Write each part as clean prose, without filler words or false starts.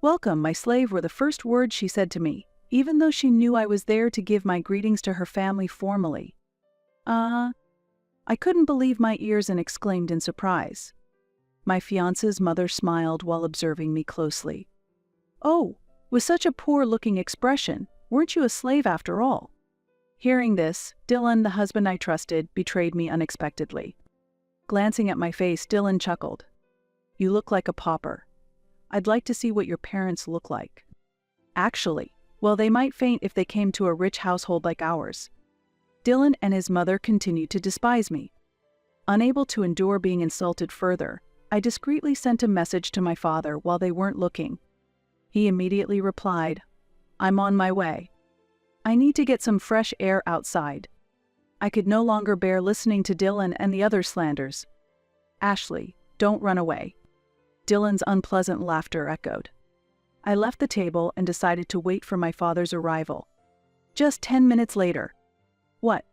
"Welcome, my slave," were the first words she said to me, even though she knew I was there to give my greetings to her family formally. I couldn't believe my ears and exclaimed in surprise. My fiancé's mother smiled while observing me closely. "Oh, with such a poor-looking expression, weren't you a slave after all?" Hearing this, Dylan, the husband I trusted, betrayed me unexpectedly. Glancing at my face, Dylan chuckled. "You look like a pauper. I'd like to see what your parents look like." Actually, well, they might faint if they came to a rich household like ours. Dylan and his mother continued to despise me. Unable to endure being insulted further, I discreetly sent a message to my father while they weren't looking. He immediately replied, "I'm on my way. I need to get some fresh air outside." I could no longer bear listening to Dylan and the other slanders. "Ashley, don't run away." Dylan's unpleasant laughter echoed. I left the table and decided to wait for my father's arrival. Just 10 minutes later. What?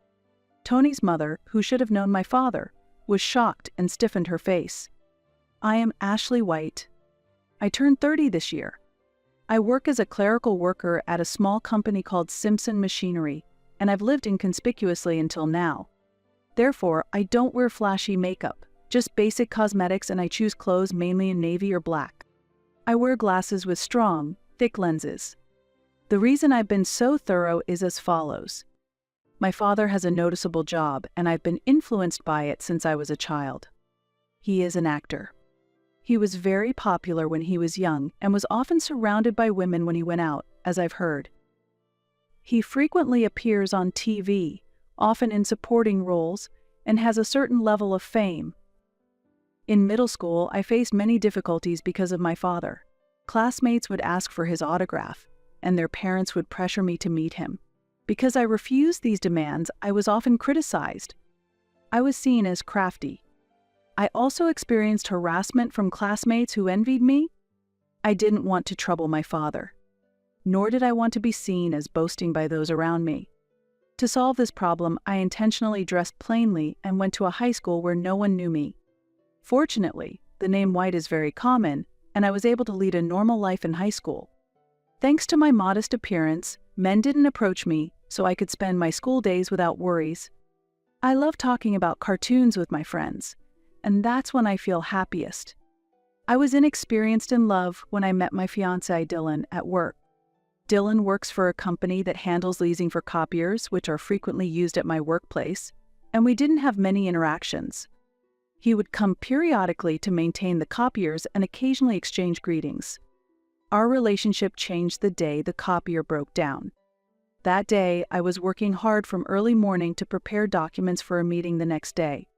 Tony's mother, who should have known my father, was shocked and stiffened her face. "I am Ashley White. I turned 30 this year. I work as a clerical worker at a small company called Simpson Machinery, and I've lived inconspicuously until now. Therefore, I don't wear flashy makeup, just basic cosmetics, and I choose clothes mainly in navy or black. I wear glasses with strong, thick lenses. The reason I've been so thorough is as follows. My father has a noticeable job, and I've been influenced by it since I was a child. He is an actor. He was very popular when he was young and was often surrounded by women when he went out, as I've heard. He frequently appears on TV, often in supporting roles, and has a certain level of fame. In middle school, I faced many difficulties because of my father. Classmates would ask for his autograph, and their parents would pressure me to meet him. Because I refused these demands, I was often criticized. I was seen as crafty. I also experienced harassment from classmates who envied me. I didn't want to trouble my father, nor did I want to be seen as boasting by those around me. To solve this problem, I intentionally dressed plainly and went to a high school where no one knew me. Fortunately, the name White is very common, and I was able to lead a normal life in high school. Thanks to my modest appearance, men didn't approach me, so I could spend my school days without worries. I love talking about cartoons with my friends, and that's when I feel happiest. I was inexperienced in love when I met my fiancé Dylan at work. Dylan works for a company that handles leasing for copiers, which are frequently used at my workplace, and we didn't have many interactions. He would come periodically to maintain the copiers and occasionally exchange greetings. Our relationship changed the day the copier broke down. That day, I was working hard from early morning to prepare documents for a meeting the next day.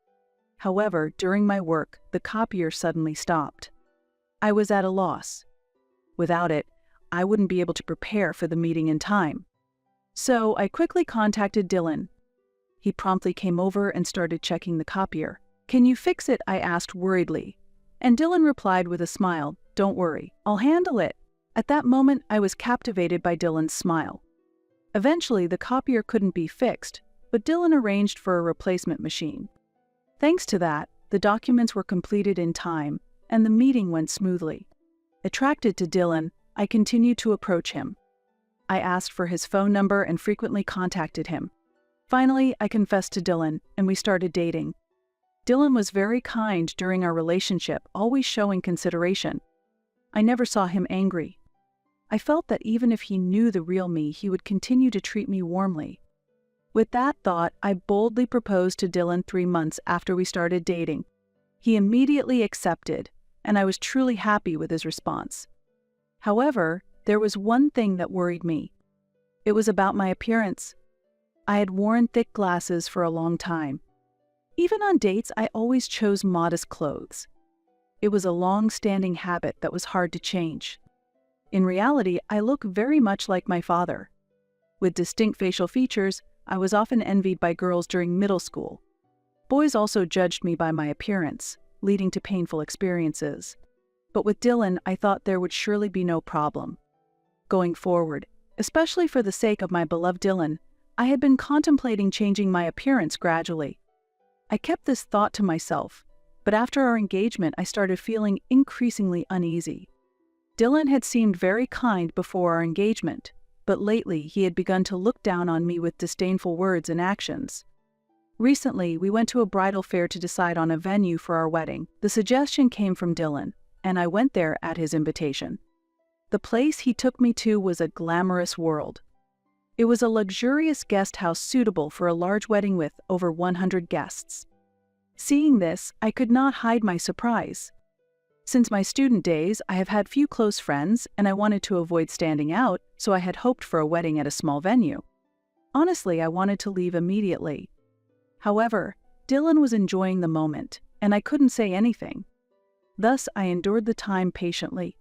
However, during my work, the copier suddenly stopped. I was at a loss. Without it, I wouldn't be able to prepare for the meeting in time. So I quickly contacted Dylan. He promptly came over and started checking the copier. "Can you fix it?" I asked worriedly. And Dylan replied with a smile, "Don't worry, I'll handle it." At that moment, I was captivated by Dylan's smile. Eventually, the copier couldn't be fixed, but Dylan arranged for a replacement machine. Thanks to that, the documents were completed in time, and the meeting went smoothly. Attracted to Dylan, I continued to approach him. I asked for his phone number and frequently contacted him. Finally, I confessed to Dylan, and we started dating. Dylan was very kind during our relationship, always showing consideration. I never saw him angry. I felt that even if he knew the real me, he would continue to treat me warmly. With that thought, I boldly proposed to Dylan 3 months after we started dating. He immediately accepted, and I was truly happy with his response. However, there was one thing that worried me. It was about my appearance. I had worn thick glasses for a long time. Even on dates, I always chose modest clothes. It was a long-standing habit that was hard to change. In reality, I look very much like my father. With distinct facial features, I was often envied by girls during middle school. Boys also judged me by my appearance, leading to painful experiences. But with Dylan, I thought there would surely be no problem. Going forward, especially for the sake of my beloved Dylan, I had been contemplating changing my appearance gradually. I kept this thought to myself, but after our engagement, I started feeling increasingly uneasy. Dylan had seemed very kind before our engagement, but lately he had begun to look down on me with disdainful words and actions. Recently, we went to a bridal fair to decide on a venue for our wedding. The suggestion came from Dylan, and I went there at his invitation. The place he took me to was a glamorous world. It was a luxurious guest house suitable for a large wedding with over 100 guests. Seeing this, I could not hide my surprise. Since my student days, I have had few close friends, and I wanted to avoid standing out, so I had hoped for a wedding at a small venue. Honestly, I wanted to leave immediately. However, Dylan was enjoying the moment, and I couldn't say anything. Thus, I endured the time patiently.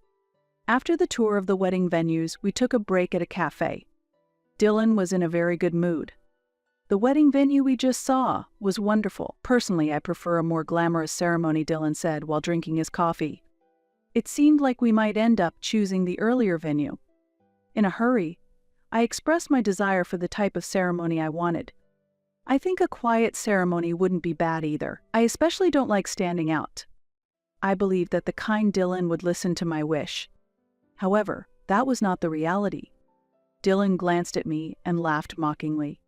After the tour of the wedding venues, we took a break at a cafe. Dylan was in a very good mood. The wedding venue we just saw was wonderful. Personally, I prefer a more glamorous ceremony, Dylan said while drinking his coffee. It seemed like we might end up choosing the earlier venue. In a hurry, I expressed my desire for the type of ceremony I wanted. I think a quiet ceremony wouldn't be bad either. I especially don't like standing out. I believed that the kind Dylan would listen to my wish. However, that was not the reality. Dylan glanced at me and laughed mockingly.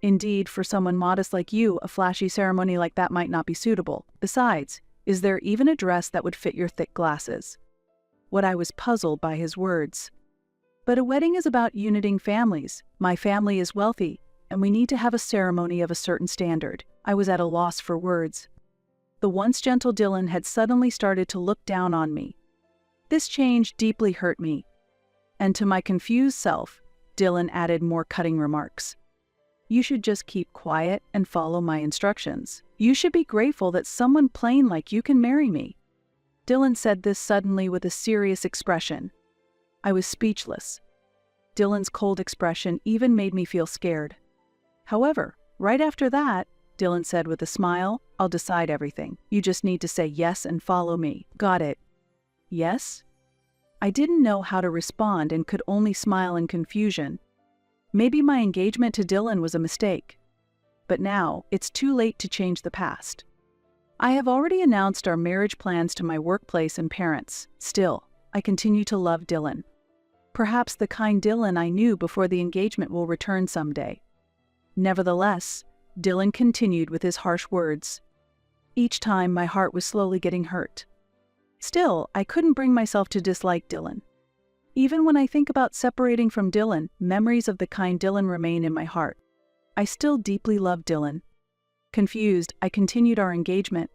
Indeed, for someone modest like you, a flashy ceremony like that might not be suitable. Besides, is there even a dress that would fit your thick glasses? What I was puzzled by his words. But a wedding is about uniting families. My family is wealthy, and we need to have a ceremony of a certain standard. I was at a loss for words. The once gentle Dylan had suddenly started to look down on me. This change deeply hurt me. And to my confused self, Dylan added more cutting remarks. You should just keep quiet and follow my instructions. You should be grateful that someone plain like you can marry me. Dylan said this suddenly with a serious expression. I was speechless. Dylan's cold expression even made me feel scared. However, right after that, Dylan said with a smile, I'll decide everything. You just need to say yes and follow me. Got it? Yes? I didn't know how to respond and could only smile in confusion. Maybe my engagement to Dylan was a mistake. But now, it's too late to change the past. I have already announced our marriage plans to my workplace and parents. Still, I continue to love Dylan. Perhaps the kind Dylan I knew before the engagement will return someday. Nevertheless, Dylan continued with his harsh words. Each time, my heart was slowly getting hurt. Still, I couldn't bring myself to dislike Dylan. Even when I think about separating from Dylan, memories of the kind Dylan remain in my heart. I still deeply love Dylan. Confused, I continued our engagement.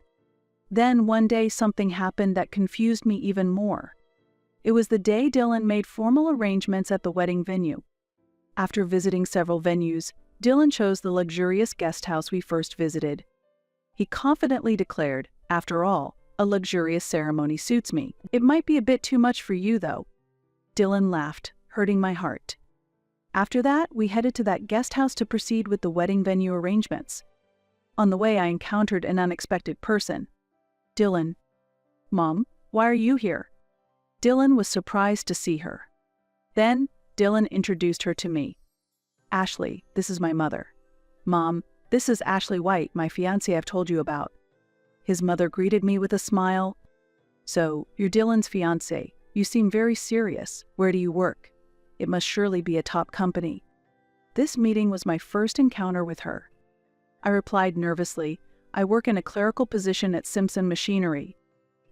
Then one day something happened that confused me even more. It was the day Dylan made formal arrangements at the wedding venue. After visiting several venues, Dylan chose the luxurious guest house we first visited. He confidently declared, after all, a luxurious ceremony suits me. It might be a bit too much for you, though. Dylan laughed, hurting my heart. After that, we headed to that guest house to proceed with the wedding venue arrangements. On the way, I encountered an unexpected person. Dylan. Mom, why are you here? Dylan was surprised to see her. Then, Dylan introduced her to me. Ashley, this is my mother. Mom, this is Ashley White, my fiancée I've told you about. His mother greeted me with a smile. So, you're Dylan's fiancée. You seem very serious. Where do you work? It must surely be a top company. This meeting was my first encounter with her. I replied nervously, I work in a clerical position at Simpson Machinery.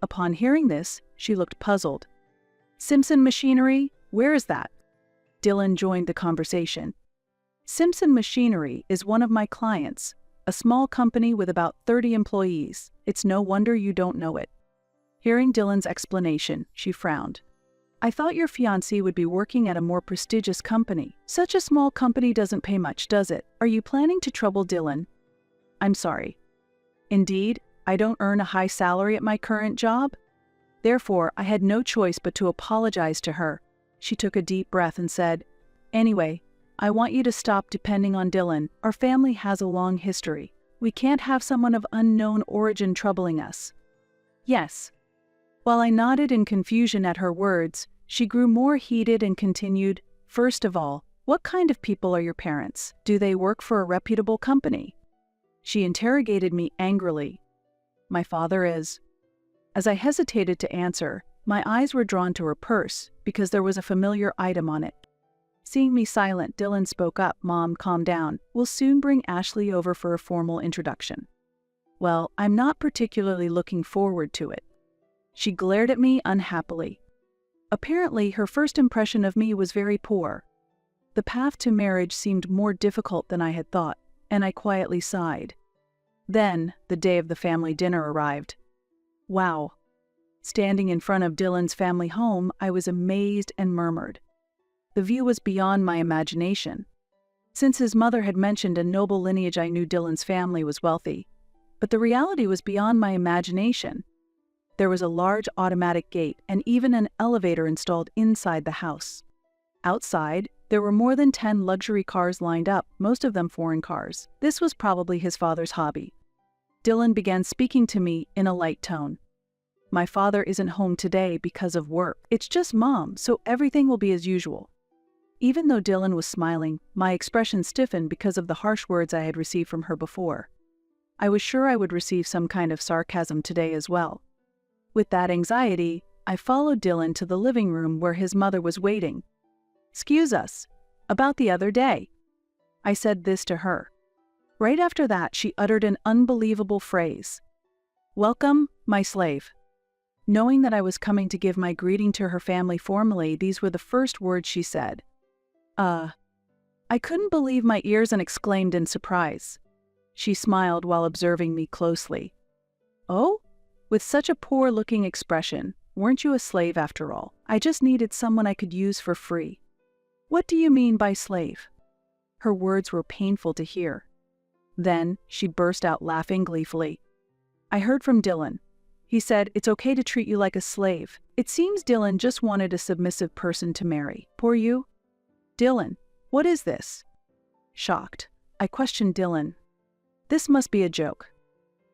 Upon hearing this, she looked puzzled. Simpson Machinery? Where is that? Dylan joined the conversation. Simpson Machinery is one of my clients, a small company with about 30 employees. It's no wonder you don't know it. Hearing Dylan's explanation, she frowned. I thought your fiancé would be working at a more prestigious company. Such a small company doesn't pay much, does it? Are you planning to trouble Dylan? I'm sorry. Indeed, I don't earn a high salary at my current job. Therefore, I had no choice but to apologize to her. She took a deep breath and said, Anyway, I want you to stop depending on Dylan. Our family has a long history. We can't have someone of unknown origin troubling us. Yes. While I nodded in confusion at her words, she grew more heated and continued, First of all, what kind of people are your parents? Do they work for a reputable company? She interrogated me angrily. My father is. As I hesitated to answer, My eyes were drawn to her purse because there was a familiar item on it. Seeing me silent, Dylan spoke up. "Mom, calm down. We'll soon bring Ashley over for a formal introduction." "Well, I'm not particularly looking forward to it." She glared at me unhappily. Apparently, her first impression of me was very poor. The path to marriage seemed more difficult than I had thought, and I quietly sighed. Then, the day of the family dinner arrived. Wow. Standing in front of Dylan's family home, I was amazed and murmured. The view was beyond my imagination. Since his mother had mentioned a noble lineage, I knew Dylan's family was wealthy. But the reality was beyond my imagination. There was a large automatic gate and even an elevator installed inside the house. Outside, there were more than 10 luxury cars lined up, most of them foreign cars. This was probably his father's hobby. Dylan began speaking to me in a light tone. "My father isn't home today because of work. It's just Mom, so everything will be as usual." Even though Dylan was smiling, my expression stiffened because of the harsh words I had received from her before. I was sure I would receive some kind of sarcasm today as well. With that anxiety, I followed Dylan to the living room where his mother was waiting. "Excuse us, about the other day." I said this to her. Right after that, she uttered an unbelievable phrase. "Welcome, my slave." Knowing that I was coming to give my greeting to her family formally, these were the first words she said. I couldn't believe my ears and exclaimed in surprise. She smiled while observing me closely. "Oh? With such a poor-looking expression, weren't you a slave after all? I just needed someone I could use for free." "What do you mean by slave?" Her words were painful to hear. Then she burst out laughing gleefully. "I heard from Dylan. He said it's okay to treat you like a slave. It seems Dylan just wanted a submissive person to marry. Poor you." "Dylan, what is this?" Shocked, I questioned Dylan. This must be a joke.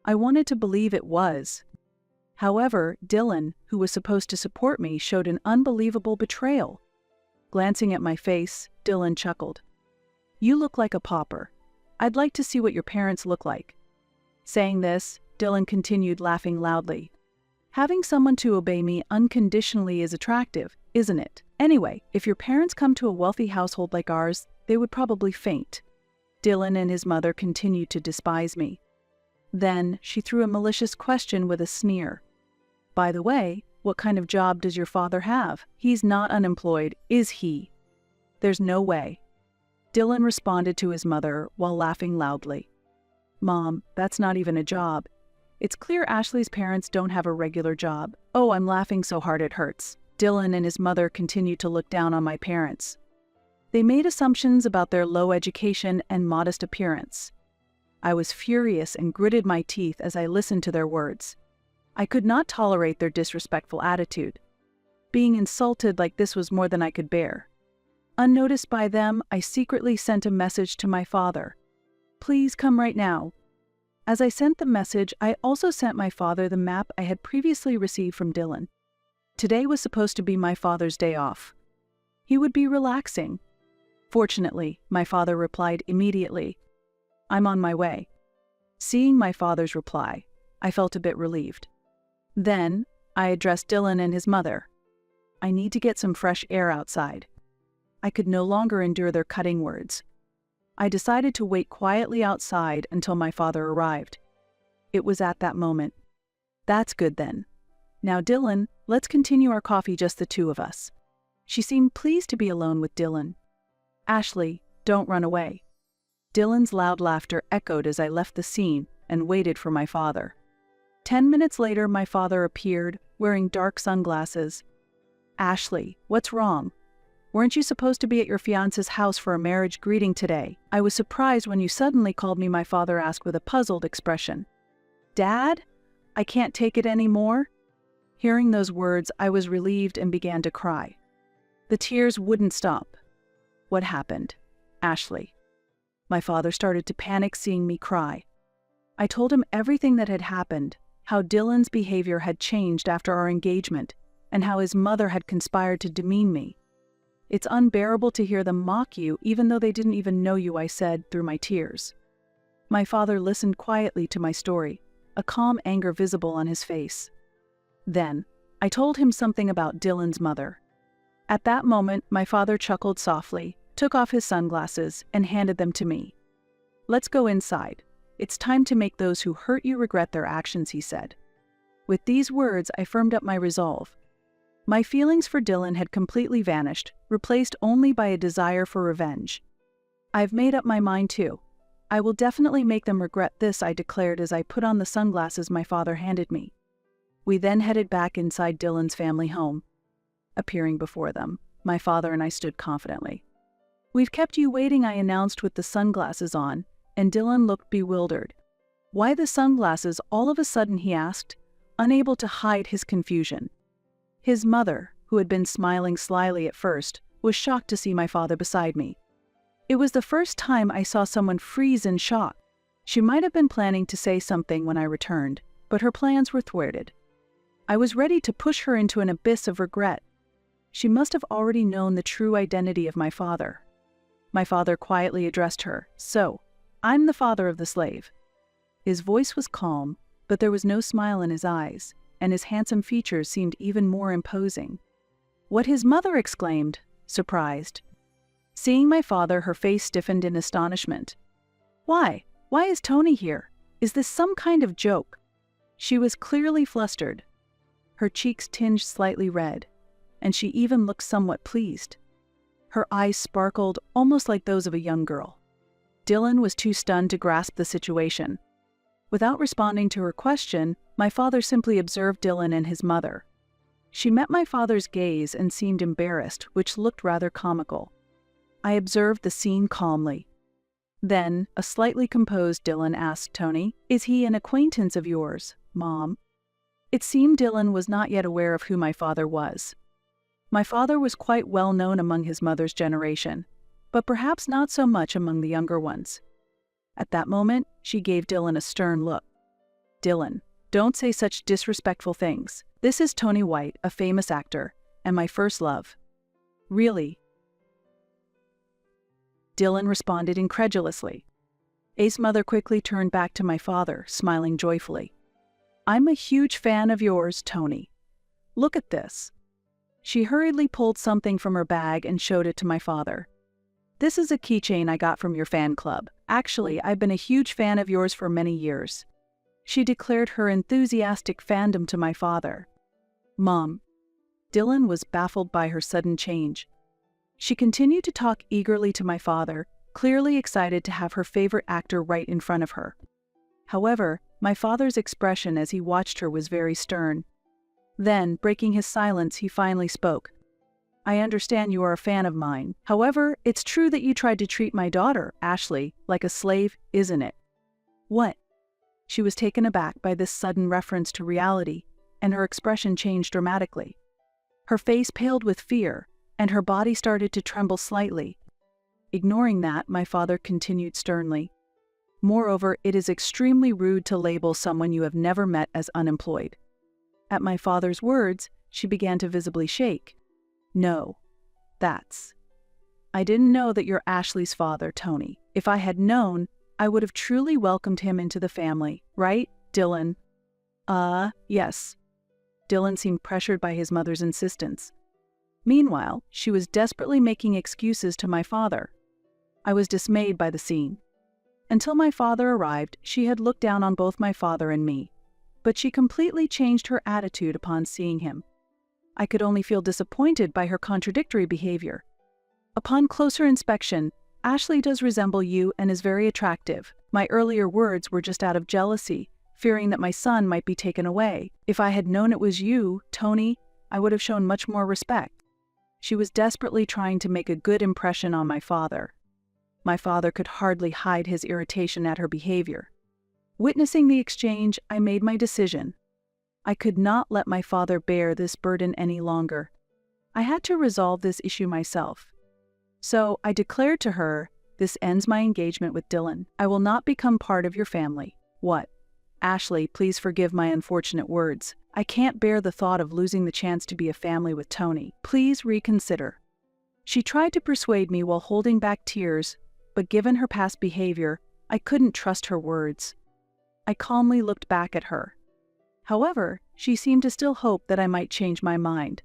I wanted to believe it was. However, Dylan, who was supposed to support me, showed an unbelievable betrayal. Glancing at my face, Dylan chuckled. "You look like a pauper. I'd like to see what your parents look like." Saying this, Dylan continued laughing loudly. "Having someone to obey me unconditionally is attractive, isn't it? Anyway, if your parents come to a wealthy household like ours, they would probably faint." Dylan and his mother continued to despise me. Then she threw a malicious question with a sneer. "By the way, what kind of job does your father have? He's not unemployed, is he?" "There's no way." Dylan responded to his mother while laughing loudly. "Mom, that's not even a job. It's clear Ashley's parents don't have a regular job." "Oh, I'm laughing so hard it hurts." Dylan and his mother continued to look down on my parents. They made assumptions about their low education and modest appearance. I was furious and gritted my teeth as I listened to their words. I could not tolerate their disrespectful attitude. Being insulted like this was more than I could bear. Unnoticed by them, I secretly sent a message to my father. "Please come right now." As I sent the message, I also sent my father the map I had previously received from Dylan. Today was supposed to be my father's day off. He would be relaxing. Fortunately, my father replied immediately, "I'm on my way." Seeing my father's reply, I felt a bit relieved. Then, I addressed Dylan and his mother. "I need to get some fresh air outside." I could no longer endure their cutting words. I decided to wait quietly outside until my father arrived. It was at that moment. "That's good then. Now, Dylan, let's continue our coffee, just the two of us." She seemed pleased to be alone with Dylan. "Ashley, don't run away." Dylan's loud laughter echoed as I left the scene and waited for my father. 10 minutes later, my father appeared, wearing dark sunglasses. "Ashley, what's wrong? Weren't you supposed to be at your fiance's house for a marriage greeting today? I was surprised when you suddenly called me," my father asked with a puzzled expression. "Dad, I can't take it anymore." Hearing those words, I was relieved and began to cry. The tears wouldn't stop. "What happened, Ashley?" My father started to panic seeing me cry. I told him everything that had happened, how Dylan's behavior had changed after our engagement, and how his mother had conspired to demean me. "It's unbearable to hear them mock you even though they didn't even know you," I said through my tears. My father listened quietly to my story, a calm anger visible on his face. Then, I told him something about Dylan's mother. At that moment, my father chuckled softly, took off his sunglasses, and handed them to me. "Let's go inside. It's time to make those who hurt you regret their actions," he said. With these words, I firmed up my resolve. My feelings for Dylan had completely vanished, replaced only by a desire for revenge. "I've made up my mind too. I will definitely make them regret this," I declared as I put on the sunglasses my father handed me. We then headed back inside Dylan's family home. Appearing before them, my father and I stood confidently. "We've kept you waiting," I announced with the sunglasses on, and Dylan looked bewildered. "Why the sunglasses all of a sudden?" he asked, unable to hide his confusion. His mother, who had been smiling slyly at first, was shocked to see my father beside me. It was the first time I saw someone freeze in shock. She might have been planning to say something when I returned, but her plans were thwarted. I was ready to push her into an abyss of regret. She must have already known the true identity of my father. My father quietly addressed her. "So, I'm the father of the slave." His voice was calm, but there was no smile in his eyes, and his handsome features seemed even more imposing. "What?" his mother exclaimed, surprised. Seeing my father, her face stiffened in astonishment. Why is Tony here? Is this some kind of joke?" She was clearly flustered. Her cheeks tinged slightly red, and she even looked somewhat pleased. Her eyes sparkled, almost like those of a young girl. Dylan was too stunned to grasp the situation. Without responding to her question, my father simply observed Dylan and his mother. She met my father's gaze and seemed embarrassed, which looked rather comical. I observed the scene calmly. Then, a slightly composed Dylan asked Tony, "Is he an acquaintance of yours, Mom?" It seemed Dylan was not yet aware of who my father was. My father was quite well known among his mother's generation, but perhaps not so much among the younger ones. At that moment, she gave Dylan a stern look. "Dylan, don't say such disrespectful things. This is Tony White, a famous actor, and my first love." "Really?" Dylan responded incredulously. Ace's mother quickly turned back to my father, smiling joyfully. "I'm a huge fan of yours, Tony. Look at this." She hurriedly pulled something from her bag and showed it to my father. "This is a keychain I got from your fan club. Actually, I've been a huge fan of yours for many years." She declared her enthusiastic fandom to my father. "Mom." Dylan was baffled by her sudden change. She continued to talk eagerly to my father, clearly excited to have her favorite actor right in front of her. However, my father's expression as he watched her was very stern. Then, breaking his silence, he finally spoke. "I understand you are a fan of mine. However, it's true that you tried to treat my daughter, Ashley, like a slave, isn't it?" "What?" She was taken aback by this sudden reference to reality, and her expression changed dramatically. Her face paled with fear, and her body started to tremble slightly. Ignoring that, my father continued sternly. "Moreover, it is extremely rude to label someone you have never met as unemployed." At my father's words, she began to visibly shake. "No, I didn't know that you're Ashley's father, Tony. If I had known, I would have truly welcomed him into the family, right, Dylan?" Yes." Dylan seemed pressured by his mother's insistence. Meanwhile, she was desperately making excuses to my father. I was dismayed by the scene. Until my father arrived, she had looked down on both my father and me, but she completely changed her attitude upon seeing him. I could only feel disappointed by her contradictory behavior. "Upon closer inspection, Ashley does resemble you and is very attractive. My earlier words were just out of jealousy, fearing that my son might be taken away. If I had known it was you, Tony, I would have shown much more respect." She was desperately trying to make a good impression on my father. My father could hardly hide his irritation at her behavior. Witnessing the exchange, I made my decision. I could not let my father bear this burden any longer. I had to resolve this issue myself. So I declared to her, "This ends my engagement with Dylan. I will not become part of your family." "What? Ashley, please forgive my unfortunate words. I can't bear the thought of losing the chance to be a family with Tony. Please reconsider." She tried to persuade me while holding back tears, but given her past behavior, I couldn't trust her words. I calmly looked back at her. However, She seemed to still hope that I might change my mind.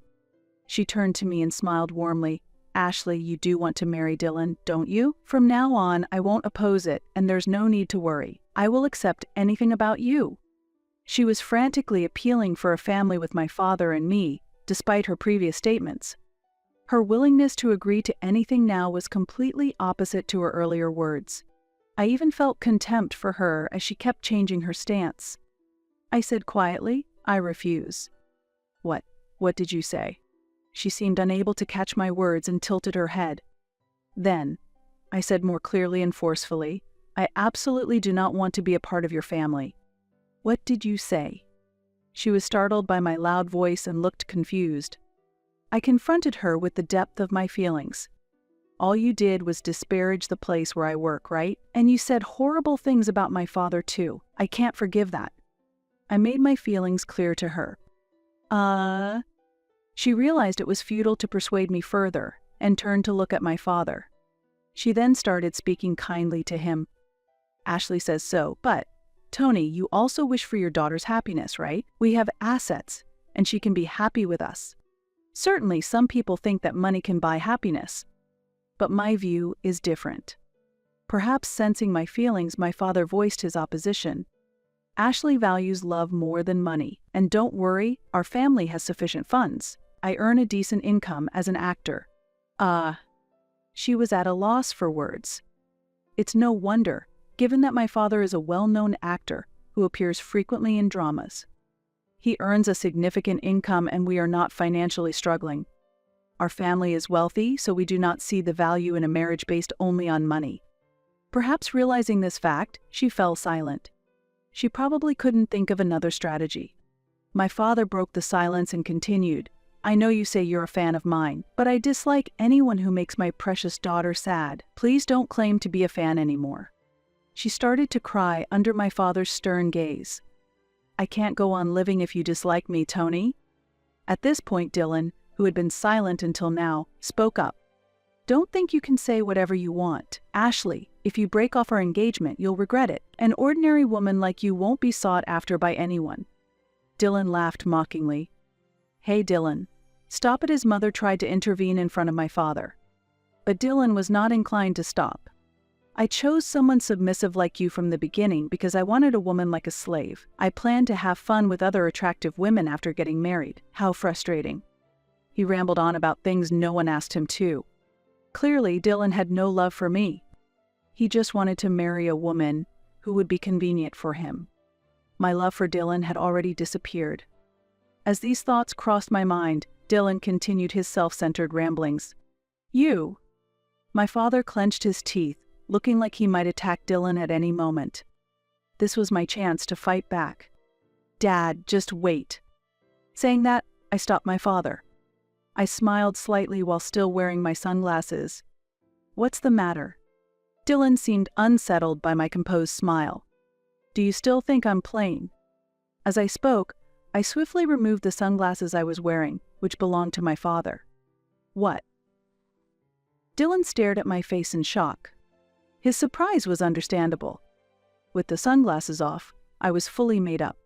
She turned to me and smiled warmly. Ashley, you do want to marry Dylan, don't you? From now on, I won't oppose it, and there's no need to worry. I will accept anything about you. She was frantically appealing for a family with my father and me, despite her previous statements. Her willingness to agree to anything now was completely opposite to her earlier words. I even felt contempt for her as she kept changing her stance. I said quietly, I refuse. What did you say? She seemed unable to catch my words and tilted her head. Then, I said more clearly and forcefully, I absolutely do not want to be a part of your family. What did you say? She was startled by my loud voice and looked confused. I confronted her with the depth of my feelings. All you did was disparage the place where I work, right? And you said horrible things about my father too. I can't forgive that. I made my feelings clear to her. She realized it was futile to persuade me further and turned to look at my father. She then started speaking kindly to him. Ashley says so, but, Tony, you also wish for your daughter's happiness, right? We have assets, and she can be happy with us. Certainly, some people think that money can buy happiness. But my view is different. Perhaps sensing my feelings, my father voiced his opposition. Ashley values love more than money, and don't worry, our family has sufficient funds. I earn a decent income as an actor. She was at a loss for words. It's no wonder, given that my father is a well-known actor who appears frequently in dramas. He earns a significant income and we are not financially struggling. Our family is wealthy, so we do not see the value in a marriage based only on money. Perhaps realizing this fact, she fell silent. She probably couldn't think of another strategy. My father broke the silence and continued, I know you say you're a fan of mine, but I dislike anyone who makes my precious daughter sad. Please don't claim to be a fan anymore. She started to cry under my father's stern gaze. I can't go on living if you dislike me, Tony. At this point, Dylan, who had been silent until now, spoke up. Don't think you can say whatever you want. Ashley, if you break off our engagement, you'll regret it. An ordinary woman like you won't be sought after by anyone. Dylan laughed mockingly. Hey, Dylan. Stop it. His mother tried to intervene in front of my father. But Dylan was not inclined to stop. I chose someone submissive like you from the beginning because I wanted a woman like a slave. I planned to have fun with other attractive women after getting married. How frustrating. He rambled on about things no one asked him to. Clearly, Dylan had no love for me. He just wanted to marry a woman who would be convenient for him. My love for Dylan had already disappeared. As these thoughts crossed my mind, Dylan continued his self-centered ramblings. You. My father clenched his teeth, looking like he might attack Dylan at any moment. This was my chance to fight back. Dad, just wait. Saying that, I stopped my father. I smiled slightly while still wearing my sunglasses. What's the matter? Dylan seemed unsettled by my composed smile. Do you still think I'm plain? As I spoke, I swiftly removed the sunglasses I was wearing, which belonged to my father. What? Dylan stared at my face in shock. His surprise was understandable. With the sunglasses off, I was fully made up.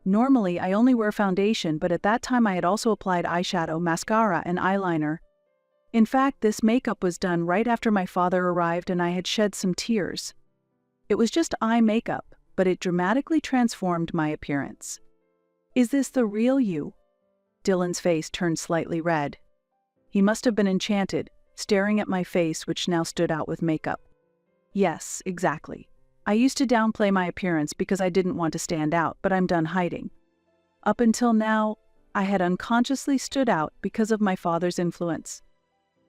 Normally, I only wear foundation, but at that time I had also applied eyeshadow, mascara, and eyeliner. In fact, this makeup was done right after my father arrived and I had shed some tears. It was just eye makeup, but it dramatically transformed my appearance. Is this the real you? Dylan's face turned slightly red. He must have been enchanted, staring at my face, which now stood out with makeup. Yes, exactly. I used to downplay my appearance because I didn't want to stand out, but I'm done hiding. Up until now, I had unconsciously stood out because of my father's influence.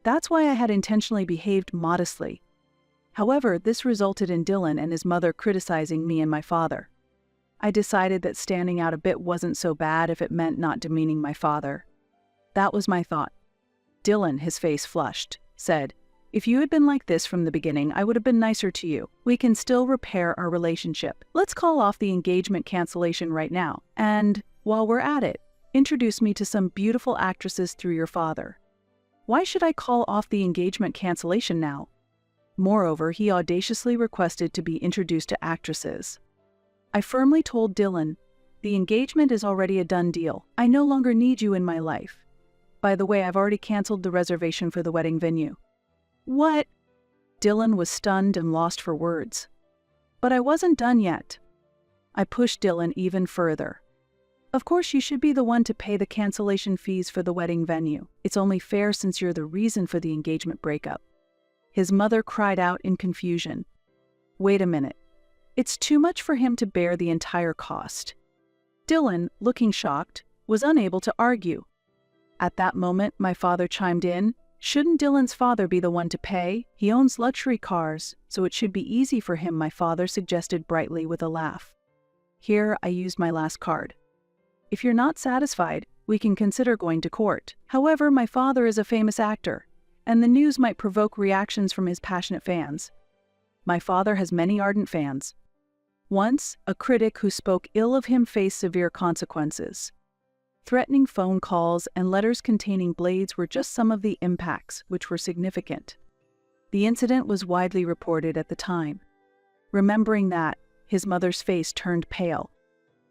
That's why I had intentionally behaved modestly. However, this resulted in Dylan and his mother criticizing me and my father. I decided that standing out a bit wasn't so bad if it meant not demeaning my father. That was my thought. Dylan, his face flushed, said, If you had been like this from the beginning, I would have been nicer to you. We can still repair our relationship. Let's call off the engagement cancellation right now. And, while we're at it, introduce me to some beautiful actresses through your father. Why should I call off the engagement cancellation now? Moreover, he audaciously requested to be introduced to actresses. I firmly told Dylan, The engagement is already a done deal. I no longer need you in my life. By the way, I've already canceled the reservation for the wedding venue." "What?" Dylan was stunned and lost for words. But I wasn't done yet. I pushed Dylan even further. "Of course, you should be the one to pay the cancellation fees for the wedding venue. It's only fair since you're the reason for the engagement breakup." His mother cried out in confusion. "Wait a minute. It's too much for him to bear the entire cost." Dylan, looking shocked, was unable to argue. At that moment, my father chimed in. "Shouldn't Dylan's father be the one to pay? He owns luxury cars, so it should be easy for him," my father suggested brightly with a laugh. Here, I used my last card. "If you're not satisfied, we can consider going to court. However, my father is a famous actor, and the news might provoke reactions from his passionate fans." My father has many ardent fans. Once, a critic who spoke ill of him faced severe consequences. Threatening phone calls and letters containing blades were just some of the impacts, which were significant. The incident was widely reported at the time. Remembering that, his mother's face turned pale.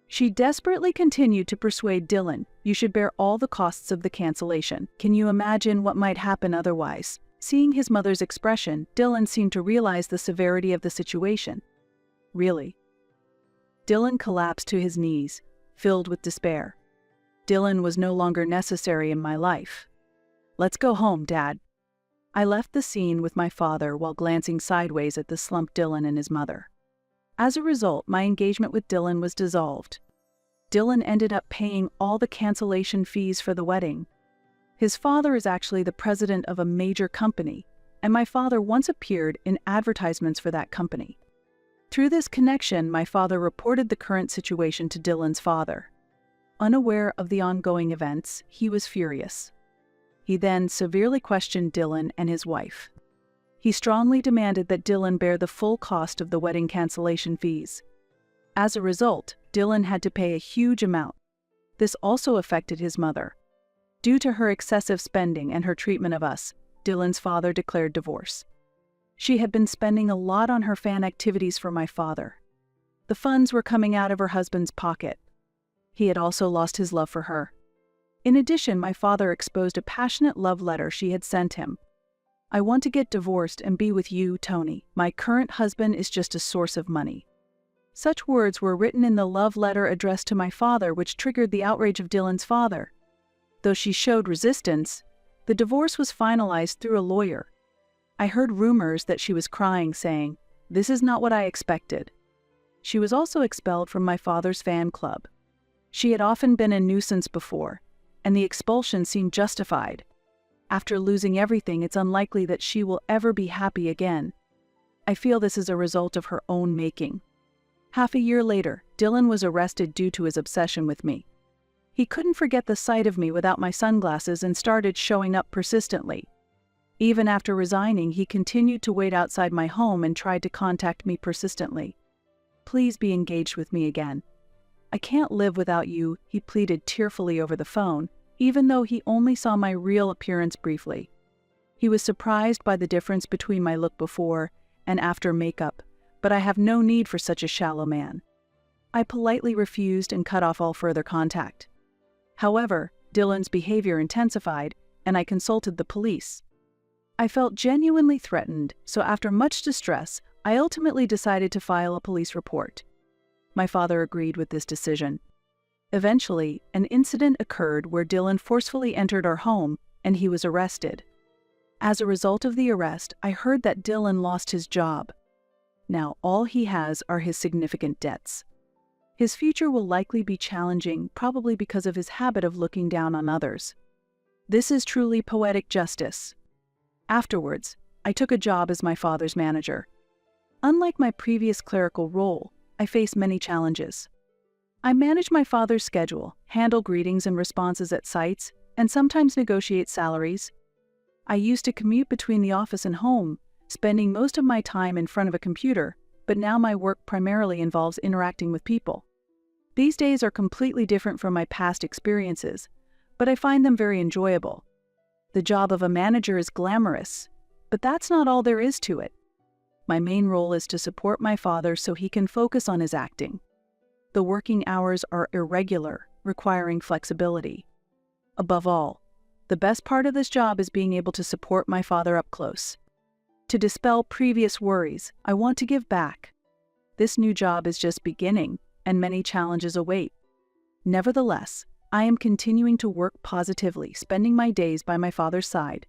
She desperately continued to persuade Dylan, "You should bear all the costs of the cancellation. Can you imagine what might happen otherwise?" Seeing his mother's expression, Dylan seemed to realize the severity of the situation. "Really?" Dylan collapsed to his knees, filled with despair. Dylan was no longer necessary in my life. "Let's go home, Dad." I left the scene with my father while glancing sideways at the slumped Dylan and his mother. As a result, my engagement with Dylan was dissolved. Dylan ended up paying all the cancellation fees for the wedding. His father is actually the president of a major company, and my father once appeared in advertisements for that company. Through this connection, my father reported the current situation to Dylan's father. Unaware of the ongoing events, he was furious. He then severely questioned Dylan and his wife. He strongly demanded that Dylan bear the full cost of the wedding cancellation fees. As a result, Dylan had to pay a huge amount. This also affected his mother. Due to her excessive spending and her treatment of us, Dylan's father declared divorce. She had been spending a lot on her fan activities for my father. The funds were coming out of her husband's pocket. He had also lost his love for her. In addition, my father exposed a passionate love letter she had sent him. "I want to get divorced and be with you, Tony. My current husband is just a source of money." Such words were written in the love letter addressed to my father, which triggered the outrage of Dylan's father. Though she showed resistance, the divorce was finalized through a lawyer. I heard rumors that she was crying, saying, "This is not what I expected." She was also expelled from my father's fan club. She had often been a nuisance before, and the expulsion seemed justified. After losing everything, it's unlikely that she will ever be happy again. I feel this is a result of her own making. Half a year later, Dylan was arrested due to his obsession with me. He couldn't forget the sight of me without my sunglasses and started showing up persistently. Even after resigning, he continued to wait outside my home and tried to contact me persistently. "Please be engaged with me again. I can't live without you," he pleaded tearfully over the phone, even though he only saw my real appearance briefly. He was surprised by the difference between my look before and after makeup, but I have no need for such a shallow man. I politely refused and cut off all further contact. However, Dylan's behavior intensified, and I consulted the police. I felt genuinely threatened, so after much distress, I ultimately decided to file a police report. My father agreed with this decision. Eventually, an incident occurred where Dylan forcefully entered our home, and he was arrested. As a result of the arrest, I heard that Dylan lost his job. Now all he has are his significant debts. His future will likely be challenging, probably because of his habit of looking down on others. This is truly poetic justice. Afterwards, I took a job as my father's manager. Unlike my previous clerical role, I faced many challenges. I manage my father's schedule, handle greetings and responses at sites, and sometimes negotiate salaries. I used to commute between the office and home, spending most of my time in front of a computer, but now my work primarily involves interacting with people. These days are completely different from my past experiences, but I find them very enjoyable. The job of a manager is glamorous, but that's not all there is to it. My main role is to support my father so he can focus on his acting. The working hours are irregular, requiring flexibility. Above all, the best part of this job is being able to support my father up close. To dispel previous worries, I want to give back. This new job is just beginning, and many challenges await. Nevertheless, I am continuing to work positively, spending my days by my father's side,